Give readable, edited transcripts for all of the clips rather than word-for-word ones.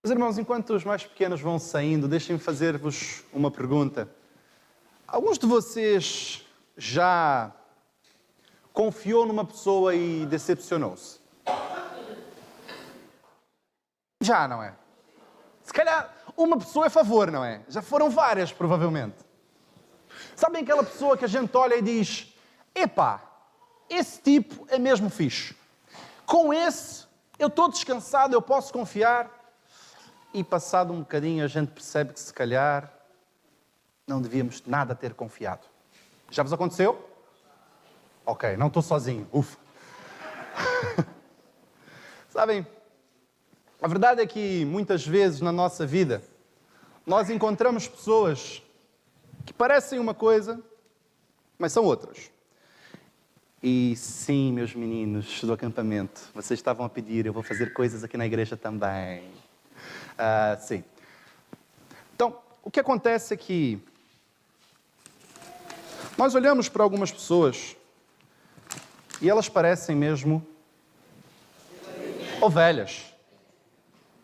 Meus irmãos, enquanto os mais pequenos vão saindo, deixem-me fazer-vos uma pergunta. Alguns de vocês já confiou numa pessoa e decepcionou-se? Já, não é? Se calhar uma pessoa é a favor, não é? Já foram várias, provavelmente. Sabem aquela pessoa que a gente olha e diz: epá, esse tipo é mesmo fixe. Com esse, eu estou descansado, eu posso confiar. E passado um bocadinho a gente percebe que se calhar não devíamos nada ter confiado. Já vos aconteceu? Ok, não estou sozinho, ufa. Sabem, a verdade é que muitas vezes na nossa vida nós encontramos pessoas que parecem uma coisa, mas são outras. E sim, meus meninos do acampamento, vocês estavam a pedir, eu vou fazer coisas aqui na igreja também. Sim. Então, o que acontece é que nós olhamos para algumas pessoas e elas parecem mesmo ovelhas.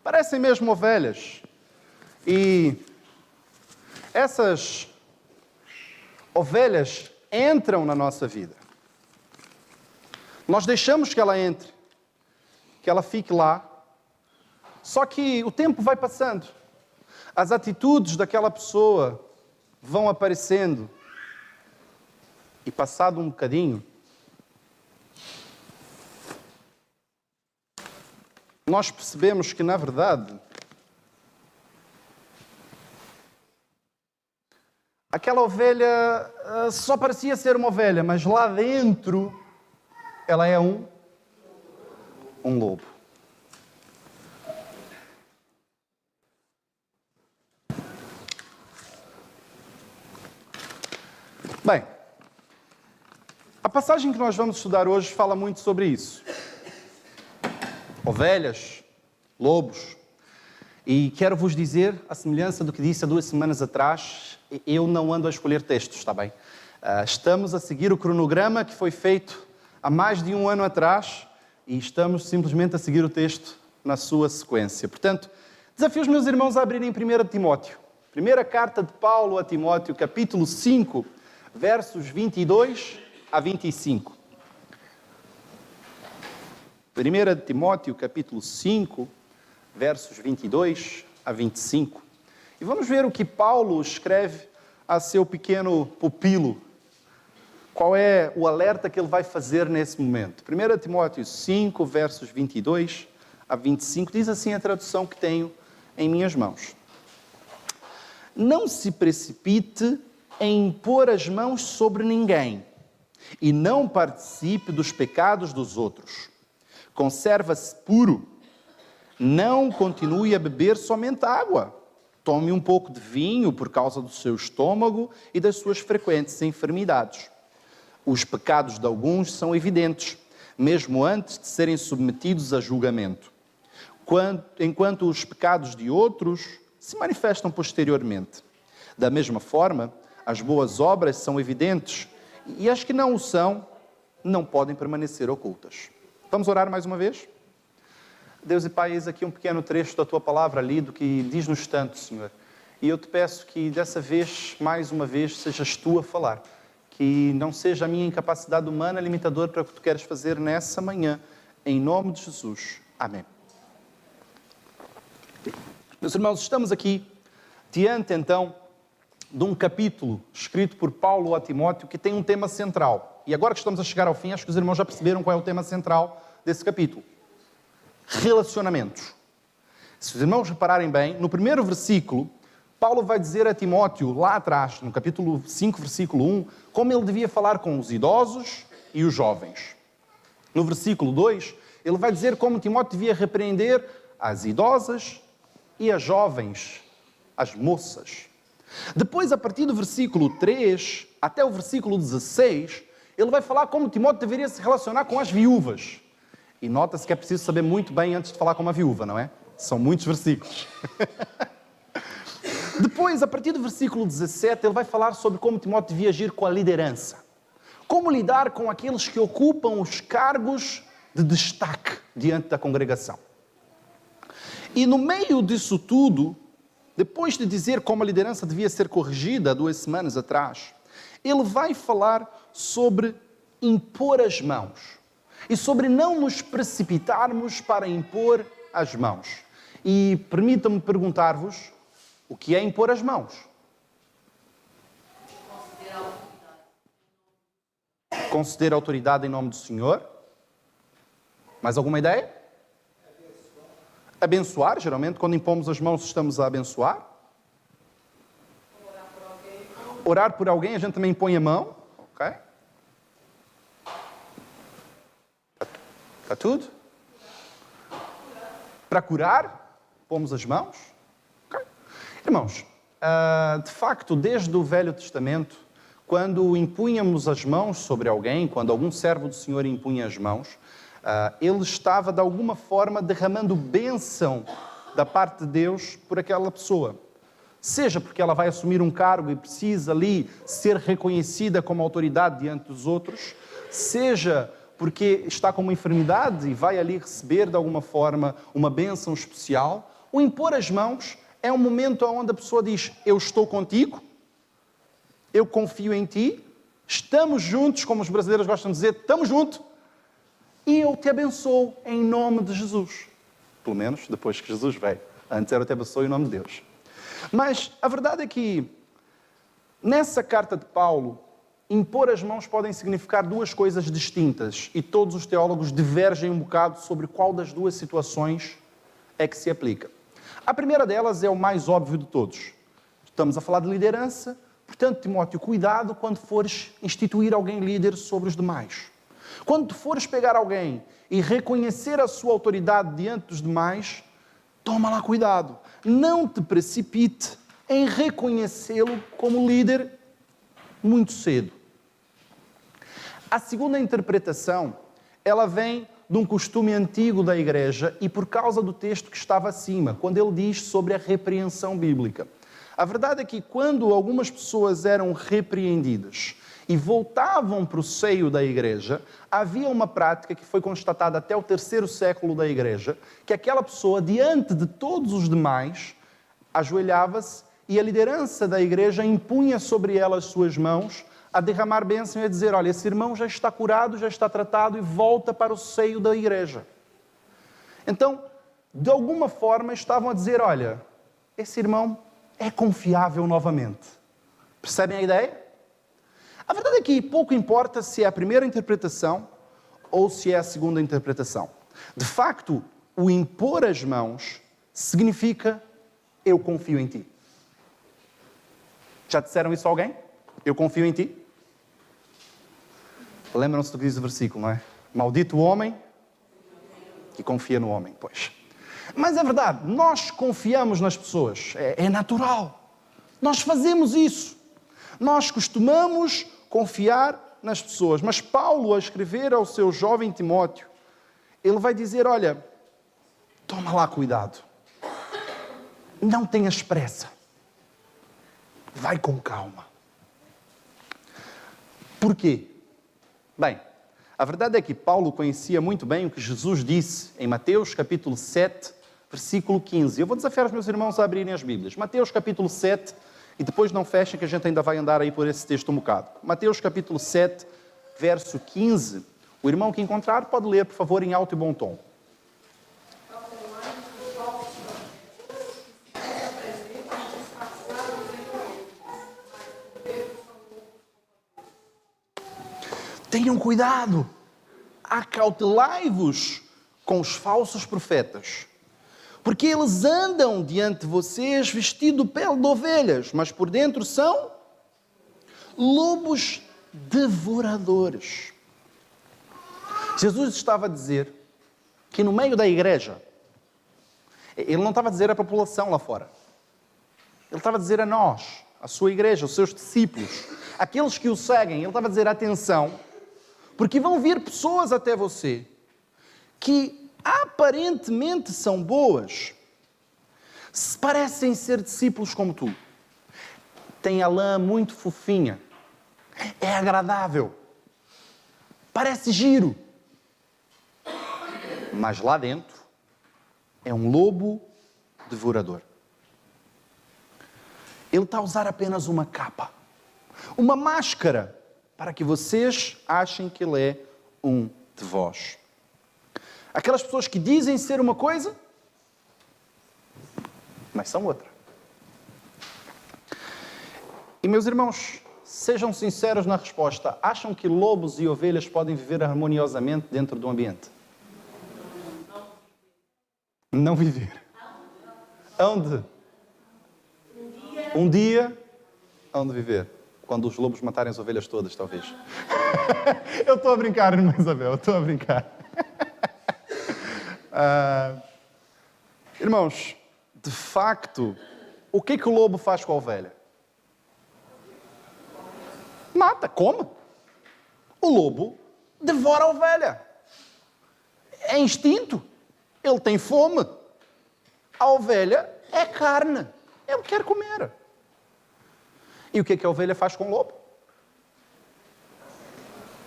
Parecem mesmo ovelhas. E essas ovelhas entram na nossa vida. Nós deixamos que ela entre, que ela fique lá. Só que o tempo vai passando. As atitudes daquela pessoa vão aparecendo. E passado um bocadinho, nós percebemos que, na verdade, aquela ovelha só parecia ser uma ovelha, mas lá dentro ela é um lobo. Bem, a passagem que nós vamos estudar hoje fala muito sobre isso. Ovelhas, lobos. E quero vos dizer, à semelhança do que disse há 2 semanas atrás, eu não ando a escolher textos, está bem? Estamos a seguir o cronograma que foi feito há mais de 1 ano atrás e estamos simplesmente a seguir o texto na sua sequência. Portanto, desafio os meus irmãos a abrirem 1 Timóteo. Primeira carta de Paulo a Timóteo, capítulo 5, versos 22 a 25. 1 Timóteo, capítulo 5, versos 22 a 25. E vamos ver o que Paulo escreve a seu pequeno pupilo. Qual é o alerta que ele vai fazer nesse momento? 1 Timóteo 5, versos 22 a 25, diz assim a tradução que tenho em minhas mãos. Não se precipite em impor as mãos sobre ninguém e não participe dos pecados dos outros. Conserva-se puro. Não continue a beber somente água. Tome um pouco de vinho por causa do seu estômago e das suas frequentes enfermidades. Os pecados de alguns são evidentes, mesmo antes de serem submetidos a julgamento, enquanto os pecados de outros se manifestam posteriormente. Da mesma forma, as boas obras são evidentes e as que não o são não podem permanecer ocultas. Vamos orar mais uma vez? Deus e Pai, eis aqui um pequeno trecho da Tua palavra lido que diz-nos tanto, Senhor. E eu te peço que dessa vez, mais uma vez, sejas Tu a falar. Que não seja a minha incapacidade humana limitadora para o que Tu queres fazer nessa manhã. Em nome de Jesus. Amém. Meus irmãos, estamos aqui diante, então, de um capítulo escrito por Paulo a Timóteo que tem um tema central. E agora que estamos a chegar ao fim, acho que os irmãos já perceberam qual é o tema central desse capítulo. Relacionamentos. Se os irmãos repararem bem, no primeiro versículo, Paulo vai dizer a Timóteo, lá atrás, no capítulo 5, versículo 1, como ele devia falar com os idosos e os jovens. No versículo 2, ele vai dizer como Timóteo devia repreender as idosas e as jovens, as moças. Depois, a partir do versículo 3 até o versículo 16, ele vai falar como Timóteo deveria se relacionar com as viúvas. E nota-se que é preciso saber muito bem antes de falar com uma viúva, não é? São muitos versículos. Depois, a partir do versículo 17, ele vai falar sobre como Timóteo devia agir com a liderança. Como lidar com aqueles que ocupam os cargos de destaque diante da congregação. E no meio disso tudo, depois de dizer como a liderança devia ser corrigida 2 semanas atrás, ele vai falar sobre impor as mãos e sobre não nos precipitarmos para impor as mãos. E permitam-me perguntar-vos, o que é impor as mãos? Conceder autoridade em nome do Senhor. Mais alguma ideia? Abençoar, geralmente, quando impomos as mãos, estamos a abençoar. Orar por alguém, a gente também impõe a mão. Ok? Está tudo? Para curar, pomos as mãos. Okay? Irmãos, de facto, desde o Velho Testamento, quando impunhamos as mãos sobre alguém, quando algum servo do Senhor impunha as mãos, ele estava, de alguma forma, derramando bênção da parte de Deus por aquela pessoa. Seja porque ela vai assumir um cargo e precisa ali ser reconhecida como autoridade diante dos outros, seja porque está com uma enfermidade e vai ali receber, de alguma forma, uma bênção especial. O impor as mãos é um momento onde a pessoa diz: eu estou contigo, eu confio em ti, estamos juntos, como os brasileiros gostam de dizer, estamos juntos, e eu te abençoo em nome de Jesus. Pelo menos depois que Jesus veio. Antes era eu te abençoo em nome de Deus. Mas a verdade é que, nessa carta de Paulo, impor as mãos podem significar 2 coisas distintas, e todos os teólogos divergem um bocado sobre qual das 2 situações é que se aplica. A primeira delas é o mais óbvio de todos. Estamos a falar de liderança, portanto, Timóteo, cuidado quando fores instituir alguém líder sobre os demais. Quando tu fores pegar alguém e reconhecer a sua autoridade diante dos demais, toma lá cuidado. Não te precipite em reconhecê-lo como líder muito cedo. A segunda interpretação, ela vem de um costume antigo da igreja e por causa do texto que estava acima, quando ele diz sobre a repreensão bíblica. A verdade é que quando algumas pessoas eram repreendidas e voltavam para o seio da igreja, havia uma prática que foi constatada até o 3º século da igreja, que aquela pessoa, diante de todos os demais, ajoelhava-se e a liderança da igreja impunha sobre ela as suas mãos a derramar bênção e a dizer: olha, esse irmão já está curado, já está tratado e volta para o seio da igreja. Então, de alguma forma estavam a dizer: olha, esse irmão é confiável novamente. Percebem a ideia? A verdade é que pouco importa se é a primeira interpretação ou se é a segunda interpretação. De facto, o impor as mãos significa: eu confio em ti. Já disseram isso a alguém? Eu confio em ti? Lembram-se do que diz o versículo, não é? Maldito o homem que confia no homem, pois. Mas é verdade, nós confiamos nas pessoas, é natural. Nós fazemos isso. Nós costumamos confiar nas pessoas. Mas Paulo, a escrever ao seu jovem Timóteo, ele vai dizer: olha, toma lá cuidado. Não tenhas pressa. Vai com calma. Porquê? Bem, a verdade é que Paulo conhecia muito bem o que Jesus disse em Mateus capítulo 7, versículo 15. Eu vou desafiar os meus irmãos a abrirem as Bíblias. Mateus capítulo 7, e depois não fechem que a gente ainda vai andar aí por esse texto um bocado. Mateus capítulo 7, verso 15. O irmão que encontrar pode ler, por favor, em alto e bom tom. Tenham cuidado, acautelai-vos com os falsos profetas, porque eles andam diante de vocês vestidos de pele de ovelhas, mas por dentro são lobos devoradores. Jesus estava a dizer que no meio da igreja, ele não estava a dizer a população lá fora, ele estava a dizer a nós, a sua igreja, os seus discípulos, aqueles que o seguem, ele estava a dizer: atenção, porque vão vir pessoas até você que aparentemente são boas, parecem ser discípulos como tu, têm a lã muito fofinha, é agradável, parece giro, mas lá dentro é um lobo devorador. Ele está a usar apenas uma capa, uma máscara, para que vocês achem que ele é um de vós. Aquelas pessoas que dizem ser uma coisa, mas são outra. E, meus irmãos, sejam sinceros na resposta. Acham que lobos e ovelhas podem viver harmoniosamente dentro do ambiente? Não viver. Onde? Um dia, onde viver? Quando os lobos matarem as ovelhas todas, talvez. Eu estou a brincar, irmã Isabel, eu estou a brincar. Irmãos, de facto, o que o lobo faz com a ovelha? Mata, come. O lobo devora a ovelha. É instinto. Ele tem fome. A ovelha é carne. Ele quer comer. E o que a ovelha faz com o lobo?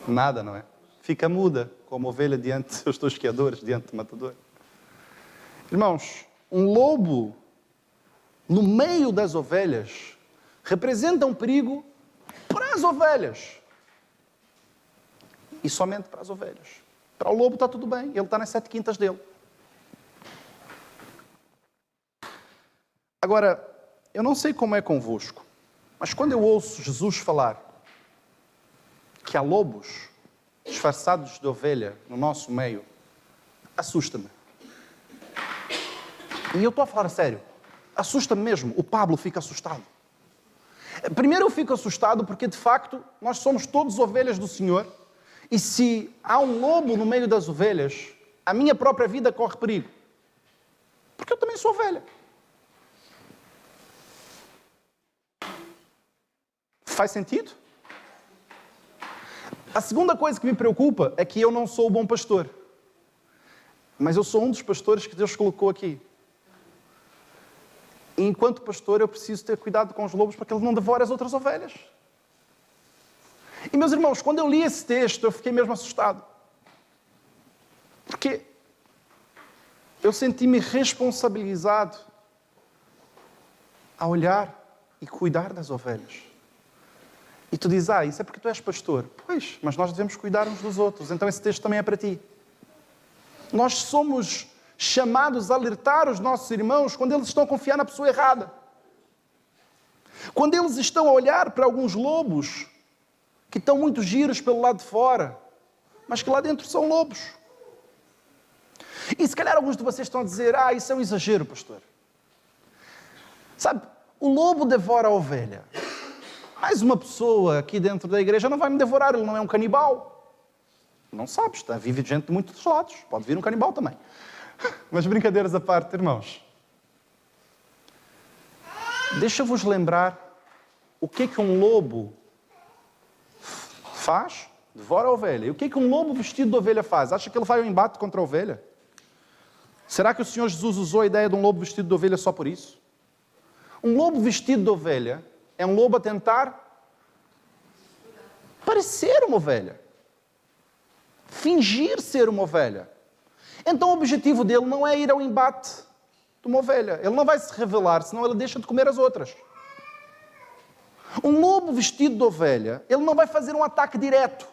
Nada, não é? Fica muda, como ovelha diante dos seus tosqueadores, diante do matador. Irmãos, um lobo no meio das ovelhas representa um perigo para as ovelhas. E somente para as ovelhas. Para o lobo está tudo bem, ele está nas 7 quintas dele. Agora, eu não sei como é convosco, mas quando eu ouço Jesus falar que há lobos disfarçados de ovelha no nosso meio, assusta-me. E eu estou a falar a sério. Assusta-me mesmo. O Pablo fica assustado. Primeiro eu fico assustado porque, de facto, nós somos todos ovelhas do Senhor e se há um lobo no meio das ovelhas, a minha própria vida corre perigo. Porque eu também sou ovelha. Faz sentido? A segunda coisa que me preocupa é que eu não sou o bom pastor. Mas eu sou um dos pastores que Deus colocou aqui. E enquanto pastor eu preciso ter cuidado com os lobos para que eles não devorem as outras ovelhas. E meus irmãos, quando eu li esse texto eu fiquei mesmo assustado. Porque eu senti-me responsabilizado a olhar e cuidar das ovelhas. E tu dizes, isso é porque tu és pastor. Pois, mas nós devemos cuidar uns dos outros. Então esse texto também é para ti. Nós somos chamados a alertar os nossos irmãos quando eles estão a confiar na pessoa errada. Quando eles estão a olhar para alguns lobos que estão muito giros pelo lado de fora, mas que lá dentro são lobos. E se calhar alguns de vocês estão a dizer, isso é um exagero, pastor. Sabe, o lobo devora a ovelha. Mas uma pessoa aqui dentro da igreja não vai me devorar, ele não é um canibal. Não sabes, vive gente de muitos lados. Pode vir um canibal também. Mas brincadeiras à parte, irmãos. Deixa-vos lembrar o que um lobo faz? Devora a ovelha. E o que um lobo vestido de ovelha faz? Acha que ele vai ao embate contra a ovelha? Será que o Senhor Jesus usou a ideia de um lobo vestido de ovelha só por isso? Um lobo vestido de ovelha é um lobo a tentar parecer uma ovelha. Fingir ser uma ovelha. Então o objetivo dele não é ir ao embate de uma ovelha. Ele não vai se revelar, senão ele deixa de comer as outras. Um lobo vestido de ovelha, ele não vai fazer um ataque direto.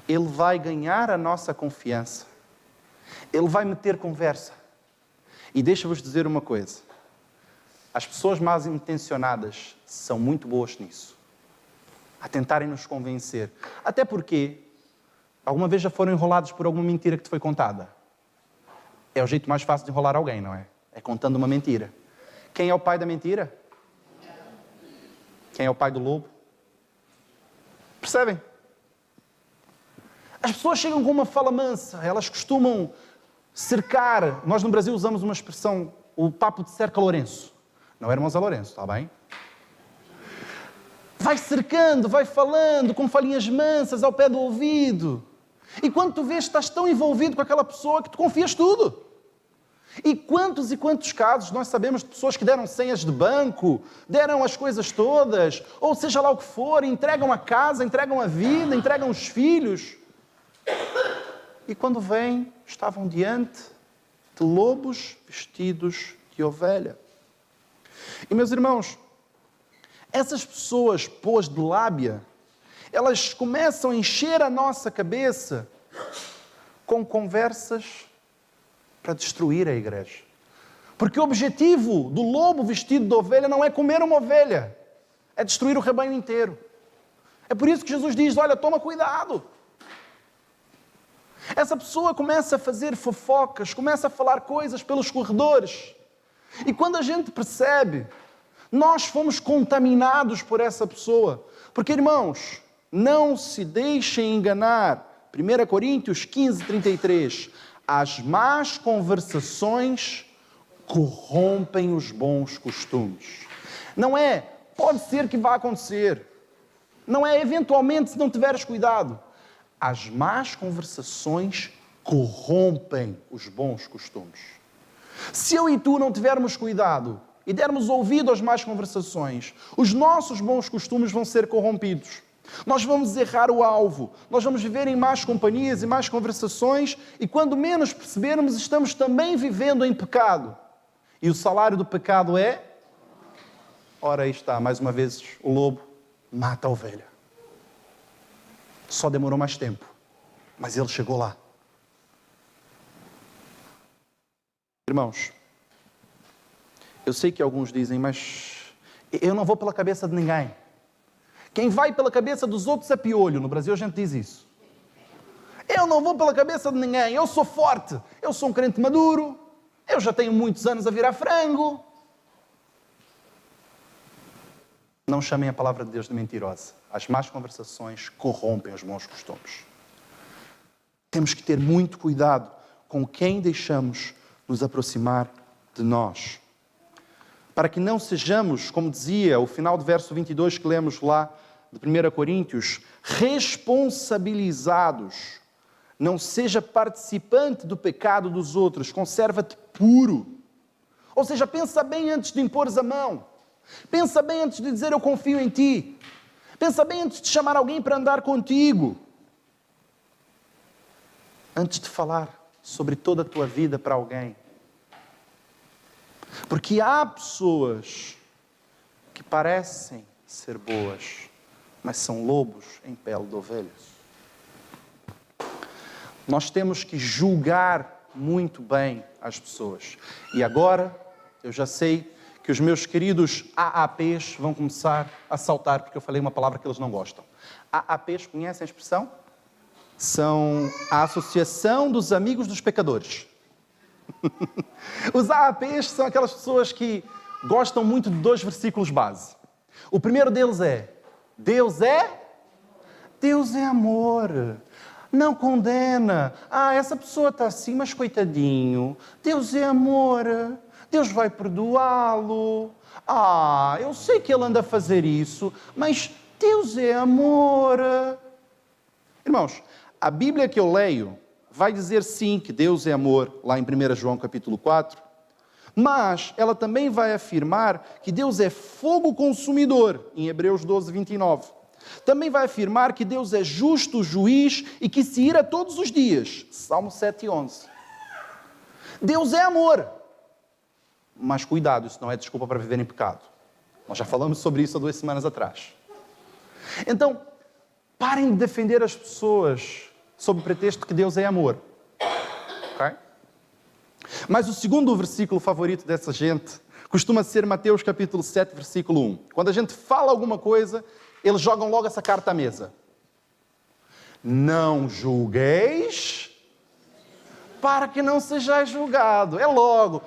Ele vai ganhar a nossa confiança. Ele vai meter conversa. E deixa-vos dizer uma coisa. As pessoas mal intencionadas são muito boas nisso. A tentarem nos convencer. Até porque, alguma vez já foram enrolados por alguma mentira que te foi contada? É o jeito mais fácil de enrolar alguém, não é? É contando uma mentira. Quem é o pai da mentira? Quem é o pai do lobo? Percebem? As pessoas chegam com uma fala mansa. Elas costumam cercar. Nós no Brasil usamos uma expressão, o papo de cerca Lourenço. Não é irmão Zé Lourenço, está bem? Vai cercando, vai falando, com falinhas mansas ao pé do ouvido. E quando tu vês, estás tão envolvido com aquela pessoa que tu confias tudo. E quantos casos nós sabemos de pessoas que deram senhas de banco, deram as coisas todas, ou seja lá o que for, entregam a casa, entregam a vida, entregam os filhos. E quando vêm, estavam diante de lobos vestidos de ovelha. E, meus irmãos, essas pessoas boas de lábia, elas começam a encher a nossa cabeça com conversas para destruir a igreja. Porque o objetivo do lobo vestido de ovelha não é comer uma ovelha, é destruir o rebanho inteiro. É por isso que Jesus diz, olha, toma cuidado. Essa pessoa começa a fazer fofocas, começa a falar coisas pelos corredores. E quando a gente percebe, nós fomos contaminados por essa pessoa. Porque, irmãos, não se deixem enganar. 1 Coríntios 15, 33. As más conversações corrompem os bons costumes. Não é, pode ser que vá acontecer. Não é, eventualmente, se não tiveres cuidado. As más conversações corrompem os bons costumes. Se eu e tu não tivermos cuidado e dermos ouvido às más conversações, os nossos bons costumes vão ser corrompidos. Nós vamos errar o alvo, nós vamos viver em más companhias e más conversações e quando menos percebermos, estamos também vivendo em pecado. E o salário do pecado é... Ora, aí está, mais uma vez, o lobo mata a ovelha. Só demorou mais tempo, mas ele chegou lá. Irmãos, eu sei que alguns dizem, mas eu não vou pela cabeça de ninguém. Quem vai pela cabeça dos outros é piolho. No Brasil a gente diz isso. Eu não vou pela cabeça de ninguém, eu sou forte, eu sou um crente maduro, eu já tenho muitos anos a virar frango. Não chamem a palavra de Deus de mentirosa. As más conversações corrompem os bons costumes. Temos que ter muito cuidado com quem deixamos nos aproximar de nós. Para que não sejamos, como dizia o final do verso 22 que lemos lá de 1 Coríntios, responsabilizados. Não seja participante do pecado dos outros, conserva-te puro. Ou seja, pensa bem antes de impores a mão. Pensa bem antes de dizer eu confio em ti. Pensa bem antes de chamar alguém para andar contigo. Antes de falar sobre toda a tua vida para alguém. Porque há pessoas que parecem ser boas, mas são lobos em pele de ovelhas. Nós temos que julgar muito bem as pessoas. E agora, eu já sei que os meus queridos AAPs vão começar a saltar, porque eu falei uma palavra que eles não gostam. AAPs, conhecem a expressão? São a Associação dos Amigos dos Pecadores. Os AAPs são aquelas pessoas que gostam muito de 2 versículos base. O primeiro deles é: Deus é amor, não condena. Essa pessoa está assim, mas coitadinho. Deus é amor, Deus vai perdoá-lo. Eu sei que ele anda a fazer isso, mas Deus é amor. Irmãos, a Bíblia que eu leio vai dizer sim que Deus é amor, lá em 1 João capítulo 4, mas ela também vai afirmar que Deus é fogo consumidor, em Hebreus 12, 29. Também vai afirmar que Deus é justo juiz e que se ira todos os dias, Salmo 7 e 11. Deus é amor, mas cuidado, isso não é desculpa para viver em pecado. Nós já falamos sobre isso há 2 semanas atrás. Então, parem de defender as pessoas sob o pretexto que Deus é amor. Ok? Mas o segundo versículo favorito dessa gente costuma ser Mateus capítulo 7, versículo 1. Quando a gente fala alguma coisa, eles jogam logo essa carta à mesa. Não julgueis para que não sejais julgado. É logo.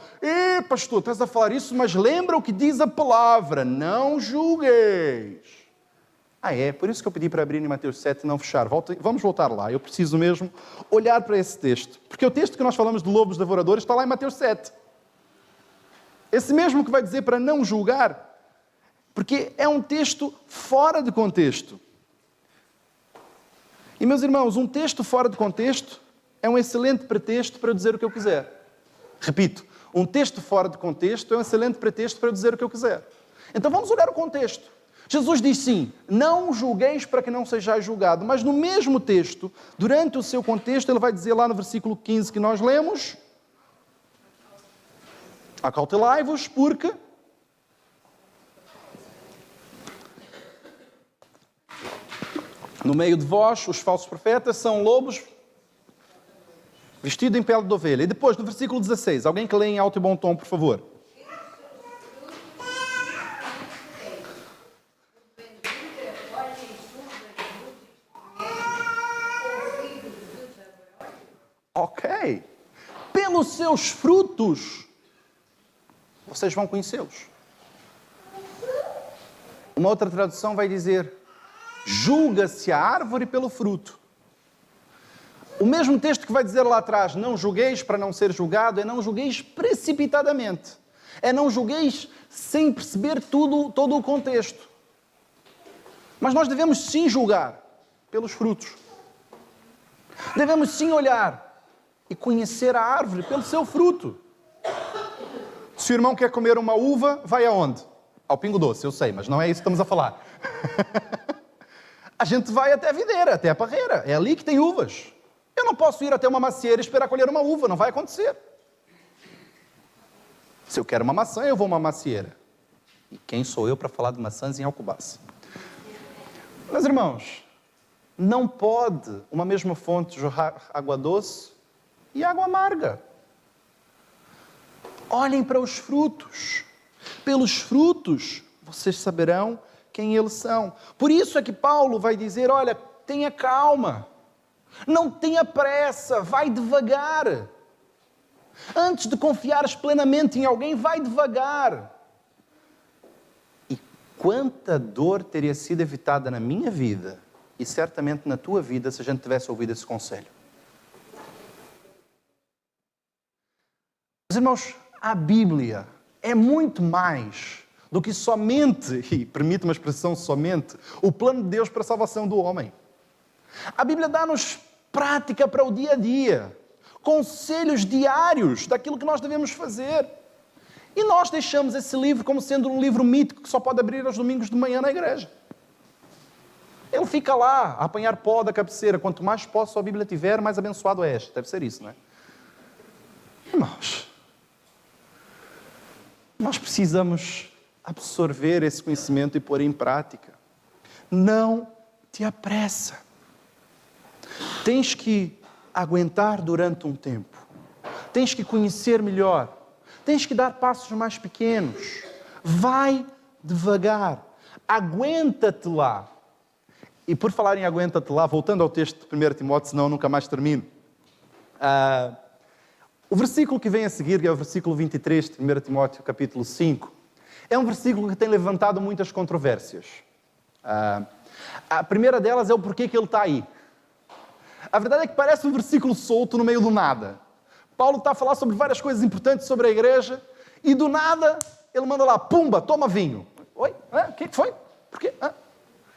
Pastor, estás a falar isso, mas lembra o que diz a palavra. Não julgueis. É por isso que eu pedi para abrir em Mateus 7 e não fechar. Vamos voltar lá. Eu preciso mesmo olhar para esse texto. Porque o texto que nós falamos de lobos devoradores está lá em Mateus 7. Esse mesmo que vai dizer para não julgar, porque é um texto fora de contexto. E, meus irmãos, um texto fora de contexto é um excelente pretexto para eu dizer o que eu quiser. Repito, um texto fora de contexto é um excelente pretexto para eu dizer o que eu quiser. Então vamos olhar o contexto. Jesus diz sim, não julgueis para que não sejais julgado. Mas no mesmo texto, durante o seu contexto, ele vai dizer lá no versículo 15 que nós lemos, Acautelai-vos, porque no meio de vós os falsos profetas são lobos vestidos em pele de ovelha. E depois, no versículo 16, alguém que lê em alto e bom tom, por favor. Ok. Pelos seus frutos, vocês vão conhecê-los. Uma outra tradução vai dizer, julga-se a árvore pelo fruto. O mesmo texto que vai dizer lá atrás, não julgueis para não ser julgado, é não julgueis precipitadamente. É não julgueis sem perceber todo o contexto. Mas nós devemos sim julgar pelos frutos. Devemos sim olhar e conhecer a árvore pelo seu fruto. Se o irmão quer comer uma uva, vai aonde? Ao Pingo Doce, eu sei, mas não é isso que estamos a falar. A gente vai até a videira, até a parreira. É ali que tem uvas. Eu não posso ir até uma macieira e esperar colher uma uva, não vai acontecer. Se eu quero uma maçã, eu vou a uma macieira. E quem sou eu para falar de maçãs em Alcobaça? Mas, irmãos, não pode uma mesma fonte jorrar água doce e água amarga. Olhem para os frutos. Pelos frutos, vocês saberão quem eles são. Por isso é que Paulo vai dizer, olha, tenha calma. Não tenha pressa, vai devagar. Antes de confiares plenamente em alguém, vai devagar. E quanta dor teria sido evitada na minha vida, e certamente na tua vida, se a gente tivesse ouvido esse conselho. Mas, irmãos, a Bíblia é muito mais do que somente, e permite uma expressão somente, o plano de Deus para a salvação do homem. A Bíblia dá-nos prática para o dia a dia, conselhos diários daquilo que nós devemos fazer. E nós deixamos esse livro como sendo um livro mítico que só pode abrir aos domingos de manhã na igreja. Ele fica lá a apanhar pó da cabeceira. Quanto mais pó a Bíblia tiver, mais abençoado é este. Deve ser isso, não é? Irmãos, nós precisamos absorver esse conhecimento e pôr em prática. Não te apressa. Tens que aguentar durante um tempo. Tens que conhecer melhor. Tens que dar passos mais pequenos. Vai devagar. Aguenta-te lá. E por falar em aguenta-te lá, voltando ao texto de 1 Timóteo, senão eu nunca mais termino. O versículo que vem a seguir, que é o versículo 23 de 1 Timóteo, capítulo 5, é um versículo que tem levantado muitas controvérsias. A primeira delas é o porquê que ele está aí. A verdade é que parece um versículo solto no meio do nada. Paulo está a falar sobre várias coisas importantes sobre a igreja e do nada ele manda lá, pumba, toma vinho. Oi? O que foi? Por quê?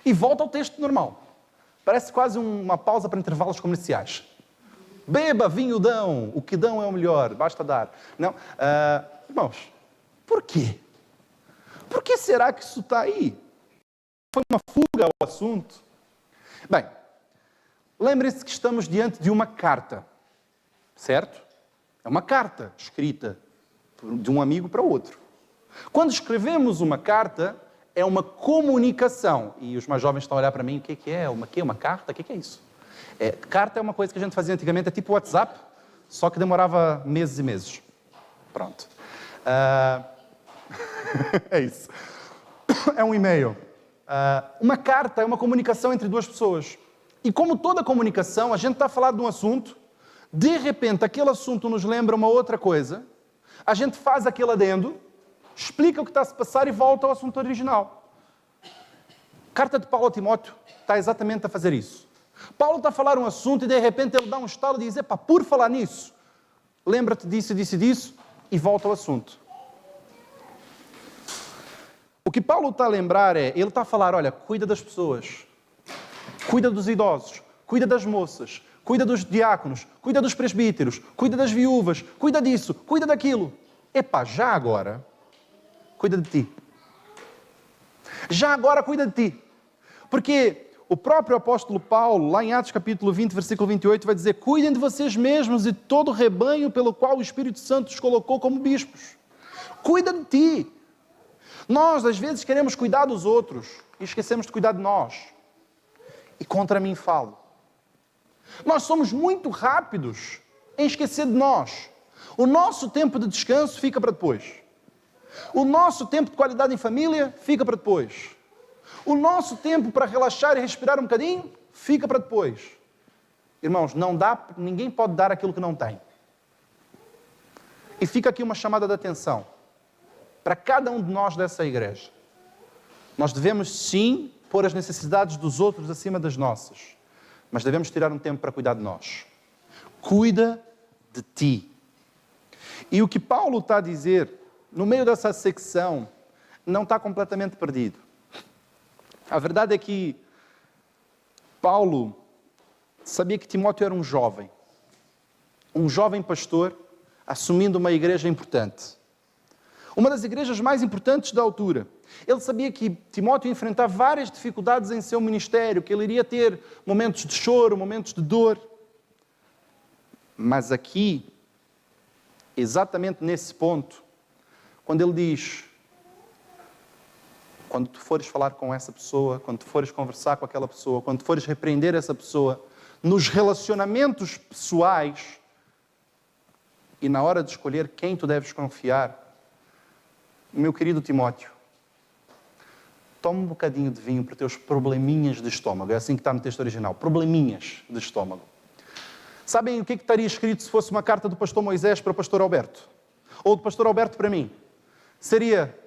E volta ao texto normal. Parece quase uma pausa para intervalos comerciais. Beba vinho dão, o que dão é o melhor, basta dar. Não, irmãos, por quê? Por que será que isso está aí? Foi uma fuga ao assunto? Bem, lembrem-se que estamos diante de uma carta, certo? É uma carta escrita de um amigo para outro. Quando escrevemos uma carta, é uma comunicação. E os mais jovens estão a olhar para mim, o que é? Uma carta? O que é isso? Carta é uma coisa que a gente fazia antigamente, é tipo WhatsApp, só que demorava meses e meses. Pronto. É isso. É um e-mail. Uma carta é uma comunicação entre duas pessoas. E como toda comunicação, a gente está a falar de um assunto, de repente aquele assunto nos lembra uma outra coisa, a gente faz aquele adendo, explica o que está a se passar e volta ao assunto original. A carta de Paulo a Timóteo está exatamente a fazer isso. Paulo está a falar um assunto e de repente ele dá um estalo e diz, por falar nisso, lembra-te disso, disso e disso, e volta ao assunto. O que Paulo está a lembrar ele está a falar, olha, cuida das pessoas, cuida dos idosos, cuida das moças, cuida dos diáconos, cuida dos presbíteros, cuida das viúvas, cuida disso, cuida daquilo. Já agora, cuida de ti. Já agora cuida de ti. Porque o próprio apóstolo Paulo, lá em Atos capítulo 20, versículo 28, vai dizer, cuidem de vocês mesmos e todo o rebanho pelo qual o Espírito Santo os colocou como bispos. Cuida de ti. Nós, às vezes, queremos cuidar dos outros e esquecemos de cuidar de nós. E contra mim falo. Nós somos muito rápidos em esquecer de nós. O nosso tempo de descanso fica para depois. O nosso tempo de qualidade em família fica para depois. O nosso tempo para relaxar e respirar um bocadinho fica para depois. Irmãos, ninguém pode dar aquilo que não tem. E fica aqui uma chamada de atenção para cada um de nós dessa igreja. Nós devemos sim pôr as necessidades dos outros acima das nossas, mas devemos tirar um tempo para cuidar de nós. Cuida de ti. E o que Paulo está a dizer, no meio dessa secção, não está completamente perdido. A verdade é que Paulo sabia que Timóteo era um jovem pastor, assumindo uma igreja importante. Uma das igrejas mais importantes da altura. Ele sabia que Timóteo ia enfrentar várias dificuldades em seu ministério, que ele iria ter momentos de choro, momentos de dor. Mas aqui, exatamente nesse ponto, quando ele diz, quando tu fores falar com essa pessoa, quando tu fores conversar com aquela pessoa, quando tu fores repreender essa pessoa, nos relacionamentos pessoais e na hora de escolher quem tu deves confiar, meu querido Timóteo, toma um bocadinho de vinho para os teus probleminhas de estômago. É assim que está no texto original. Probleminhas de estômago. Sabem o que estaria escrito se fosse uma carta do pastor Moisés para o pastor Alberto? Ou do pastor Alberto para mim? Seria,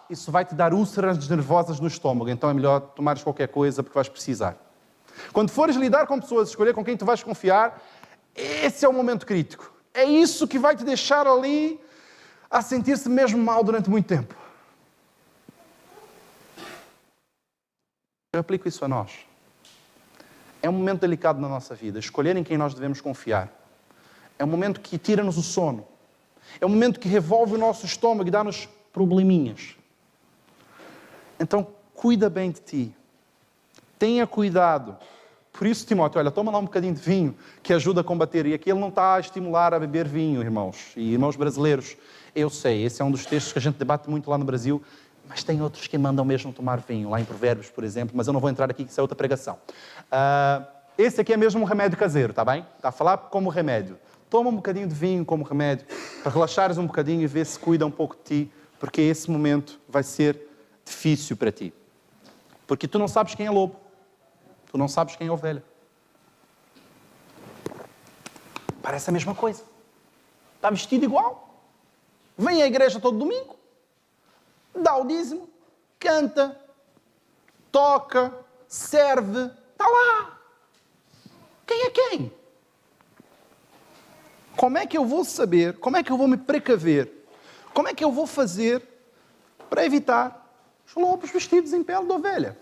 isso vai te dar úlceras nervosas no estômago, então é melhor tomares qualquer coisa porque vais precisar. Quando fores lidar com pessoas, escolher com quem tu vais confiar, esse é o momento crítico. É isso que vai te deixar ali a sentir-se mesmo mal durante muito tempo. Eu aplico isso a nós. É um momento delicado na nossa vida, escolher em quem nós devemos confiar. É um momento que tira-nos o sono. É um momento que revolve o nosso estômago e dá-nos probleminhas. Então, cuida bem de ti. Tenha cuidado. Por isso, Timóteo, olha, toma lá um bocadinho de vinho que ajuda a combater. E aqui ele não está a estimular a beber vinho, irmãos. E irmãos brasileiros, eu sei, esse é um dos textos que a gente debate muito lá no Brasil, mas tem outros que mandam mesmo tomar vinho, lá em Provérbios, por exemplo, mas eu não vou entrar aqui, que isso é outra pregação. Esse aqui é mesmo um remédio caseiro, está bem? Está a falar como remédio. Toma um bocadinho de vinho como remédio, para relaxares um bocadinho e ver se cuida um pouco de ti, porque esse momento vai ser difícil para ti. Porque tu não sabes quem é lobo, tu não sabes quem é ovelha. Parece a mesma coisa. Está vestido igual. Vem à igreja todo domingo, dá o dízimo, canta, toca, serve, está lá. Quem é quem? Como é que eu vou saber, como é que eu vou me precaver, como é que eu vou fazer para evitar os lobos vestidos em pele de ovelha?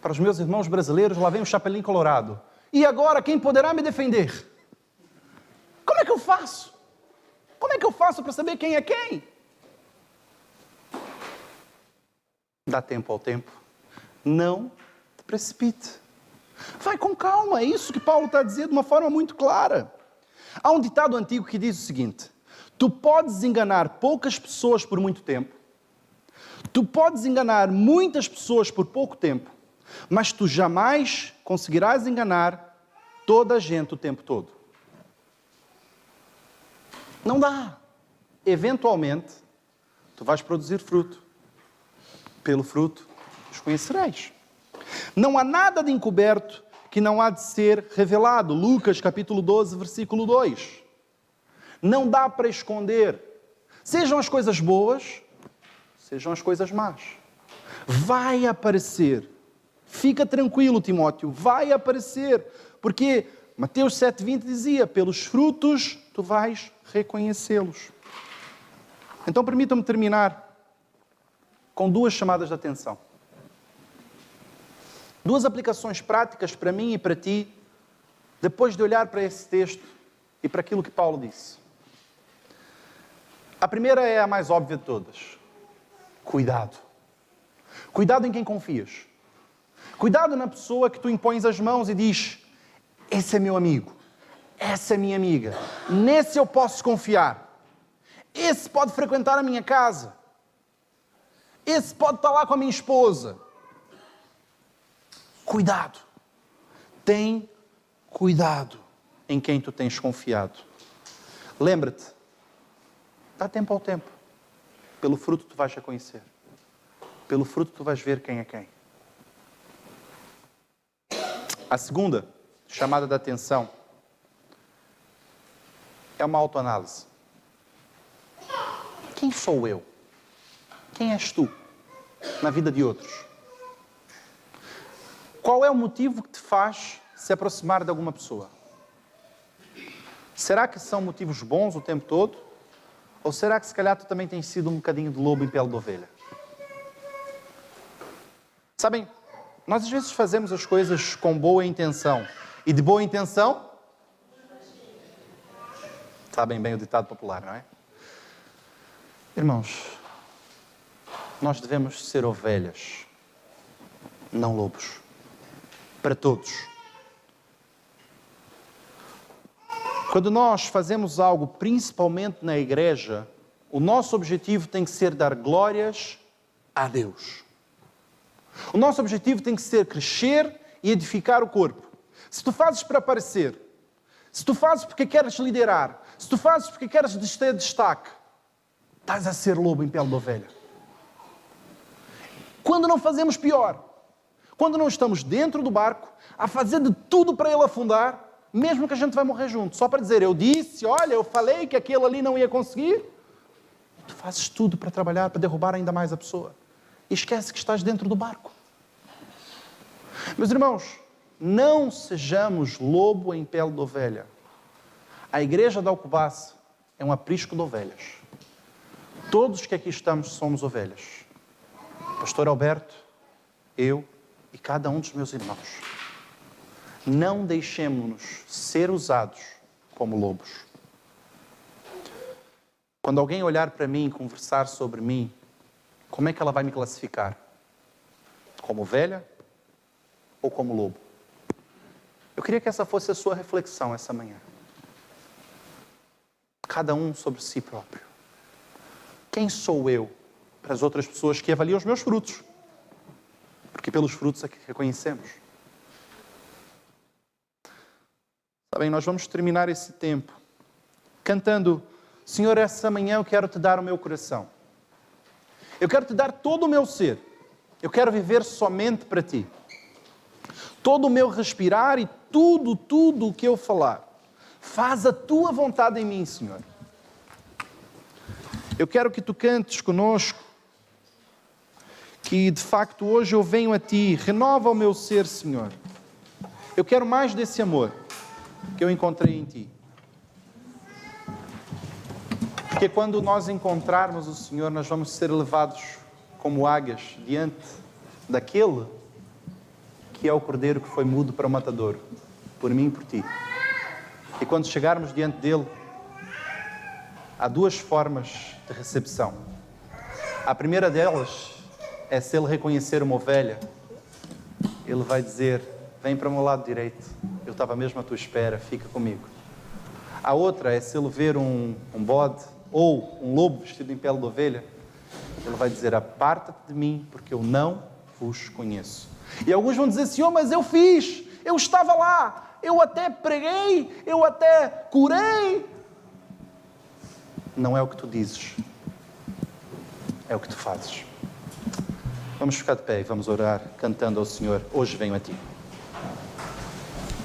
Para os meus irmãos brasileiros, lá vem o chapelinho colorado. E agora, quem poderá me defender? Como é que eu faço? Como é que eu faço para saber quem é quem? Dá tempo ao tempo. Não te precipite. Vai com calma. É isso que Paulo está a dizer de uma forma muito clara. Há um ditado antigo que diz o seguinte: tu podes enganar poucas pessoas por muito tempo, tu podes enganar muitas pessoas por pouco tempo, mas tu jamais conseguirás enganar toda a gente o tempo todo. Não dá. Eventualmente, tu vais produzir fruto. Pelo fruto os conhecereis. Não há nada de encoberto que não há de ser revelado. Lucas capítulo 12, versículo 2. Não dá para esconder. Sejam as coisas boas, sejam as coisas más. Vai aparecer. Fica tranquilo, Timóteo, vai aparecer. Porque Mateus 7,20 dizia, pelos frutos tu vais reconhecê-los. Então permitam-me terminar com duas chamadas de atenção. Duas aplicações práticas para mim e para ti, depois de olhar para esse texto e para aquilo que Paulo disse. A primeira é a mais óbvia de todas. Cuidado. Cuidado em quem confias. Cuidado na pessoa que tu impões as mãos e diz, esse é meu amigo, essa é minha amiga, nesse eu posso confiar. Esse pode frequentar a minha casa. Esse pode estar lá com a minha esposa. Cuidado. Tem cuidado em quem tu tens confiado. Lembra-te, dá tempo ao tempo. Pelo fruto tu vais reconhecer. Pelo fruto tu vais ver quem é quem. A segunda chamada de atenção é uma autoanálise. Quem sou eu? Quem és tu na vida de outros? Qual é o motivo que te faz se aproximar de alguma pessoa? Será que são motivos bons o tempo todo? Ou será que se calhar tu também tens sido um bocadinho de lobo em pele de ovelha? Sabem, nós às vezes fazemos as coisas com boa intenção. E de boa intenção? Sabem bem o ditado popular, não é? Irmãos, nós devemos ser ovelhas, não lobos. Para todos. Quando nós fazemos algo, principalmente na igreja, o nosso objetivo tem que ser dar glórias a Deus. O nosso objetivo tem que ser crescer e edificar o corpo. Se tu fazes para aparecer, se tu fazes porque queres liderar, se tu fazes porque queres ter destaque, estás a ser lobo em pele de ovelha. Quando não fazemos, pior. Quando não estamos dentro do barco, a fazer de tudo para ele afundar, mesmo que a gente vai morrer junto, só para dizer, eu disse, olha, eu falei que aquele ali não ia conseguir. Tu fazes tudo para trabalhar, para derrubar ainda mais a pessoa. E esquece que estás dentro do barco. Meus irmãos, não sejamos lobo em pele de ovelha. A igreja de Alcobaça é um aprisco de ovelhas. Todos que aqui estamos somos ovelhas. Pastor Alberto, eu e cada um dos meus irmãos. Não deixemos-nos ser usados como lobos. Quando alguém olhar para mim e conversar sobre mim, como é que ela vai me classificar? Como ovelha ou como lobo? Eu queria que essa fosse a sua reflexão essa manhã. Cada um sobre si próprio. Quem sou eu para as outras pessoas que avaliam os meus frutos? Porque pelos frutos é que reconhecemos. Sabem, nós vamos terminar esse tempo cantando, Senhor, essa manhã eu quero te dar o meu coração. Eu quero te dar todo o meu ser. Eu quero viver somente para ti. Todo o meu respirar e tudo o que eu falar. Faz a tua vontade em mim, Senhor. Eu quero que tu cantes conosco, que de facto hoje eu venho a ti, renova o meu ser, Senhor. Eu quero mais desse amor que eu encontrei em ti. Porque quando nós encontrarmos o Senhor, nós vamos ser levados como águias diante daquele que é o cordeiro que foi mudo para o matadouro, por mim e por ti. E quando chegarmos diante dele, há duas formas de recepção. A primeira delas é se ele reconhecer uma ovelha, ele vai dizer, vem para o meu lado direito, eu estava mesmo à tua espera, fica comigo. A outra é se ele ver um bode ou um lobo vestido em pele de ovelha, ele vai dizer, aparta-te de mim, porque eu não vos conheço. E alguns vão dizer, Senhor, mas eu fiz, eu estava lá, eu até preguei, eu até curei. Não é o que tu dizes, é o que tu fazes. Vamos ficar de pé e vamos orar cantando ao Senhor, hoje venho a ti.